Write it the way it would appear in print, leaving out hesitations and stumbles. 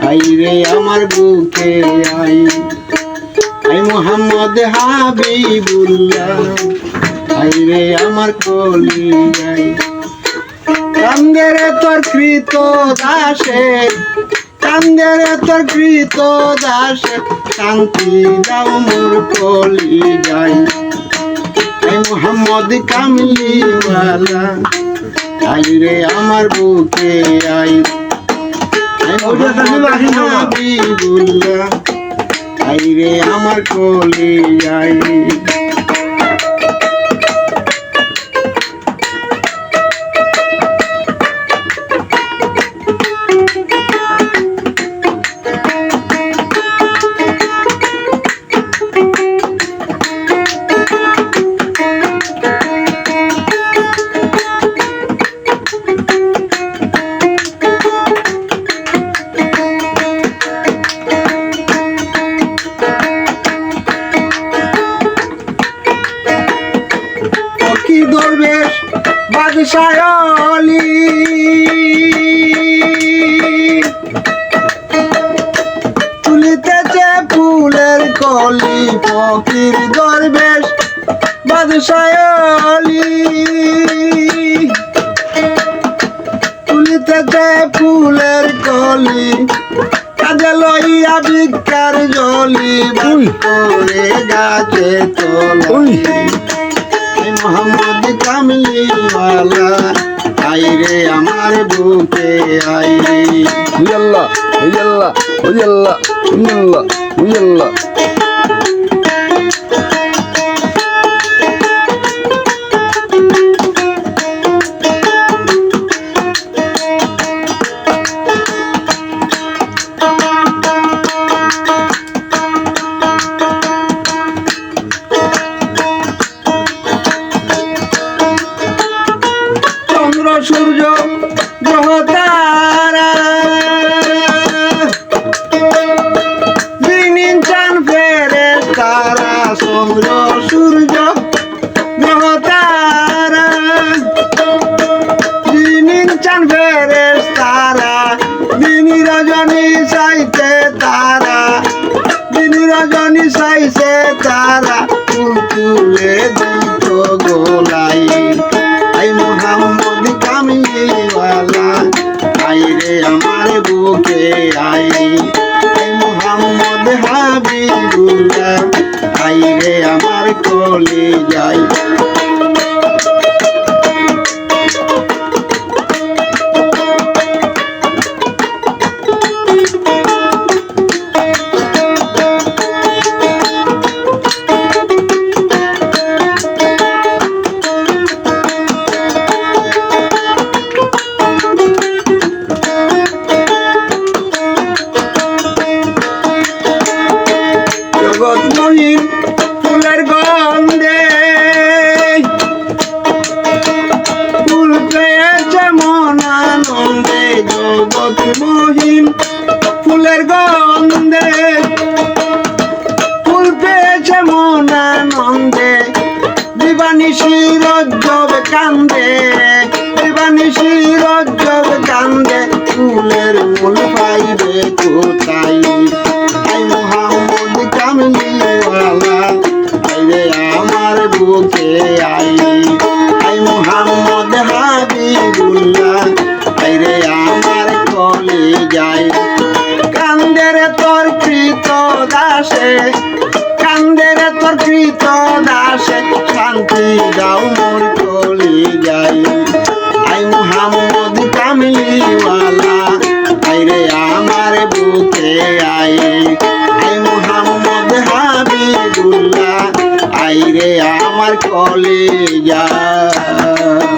আইরে আমার বুকে আই আই মোহাম্মদ হাবিবুল্লাহ আইরে আমার কলি আই কান্দে রে তোর কৃত দাসে কান্দে রে তোর কৃত দাসে শান্তি দাও মোর কলি যাই আই মোহাম্মদ কামলিওয়ালা আইরে আমার বুকে আই আই মোহাম্মদ হাবিবুল্লাহ আইরে আমার কলি আই দরবেশ বাদশাহ আলী তুলিতেছে ফুলের কলি ফকির দরবেশ বাদশাহ আলী তুলিতেছে ফুলের কলি কাজে লইয়া ভিক্ষার জলি করে গাছে তলি মোহাম্মদ কামলিওয়ালা আইরে আমার বুকে আইরে হুয়াল্লাহ হুয়াল্লাহ হুয়াল্লাহ হুয়াল্লাহ হুয়াল্লাহ সূর্য গ্রহ তারা দিন চাঁদ ফেরেশতারা চন্দ্র সূর্য গ্রহ তারা দিন চাঁদ ফেরেশতারা দিন রজনী চাইতে তারা দিন রজনী চাইছে তারা ফুল তুলে দিত গোলাই আই মোহাম্মদ কামলিওয়ালা আইরে আমার বুকে আই আই মোহাম্মদ হাবিবুল্লাহ আইরে আমার কলি যাই জগৎমহীন ফুলের গন্ধে ফুল পেয়েছে মন আনন্দে জগৎমহীন ফুলের গন্ধে ফুল পেয়েছে মন আনন্দে দিবানিশি রজ্জব কান্দে দিবানিশি রজ্জব কান্দে ফুলের মূল পাইবে কোথায় আই মোহাম্মদ কামলিওয়ালা আইরে আমার বুকে আই আই মোহাম্মদ হাবিবুল্লাহ আইরে আমার কলি যাই কান্দে রে তোর কৃত দাসে কান্দে রে তোর কৃত দাসে শান্তি দাও মোর কলি যাই আই মোহাম্মদ কামলিওয়ালা আইরে আমার বুকে আই আই মোহাম্মদ হাবিবুল্লাহ আইরে আমার কলি যাই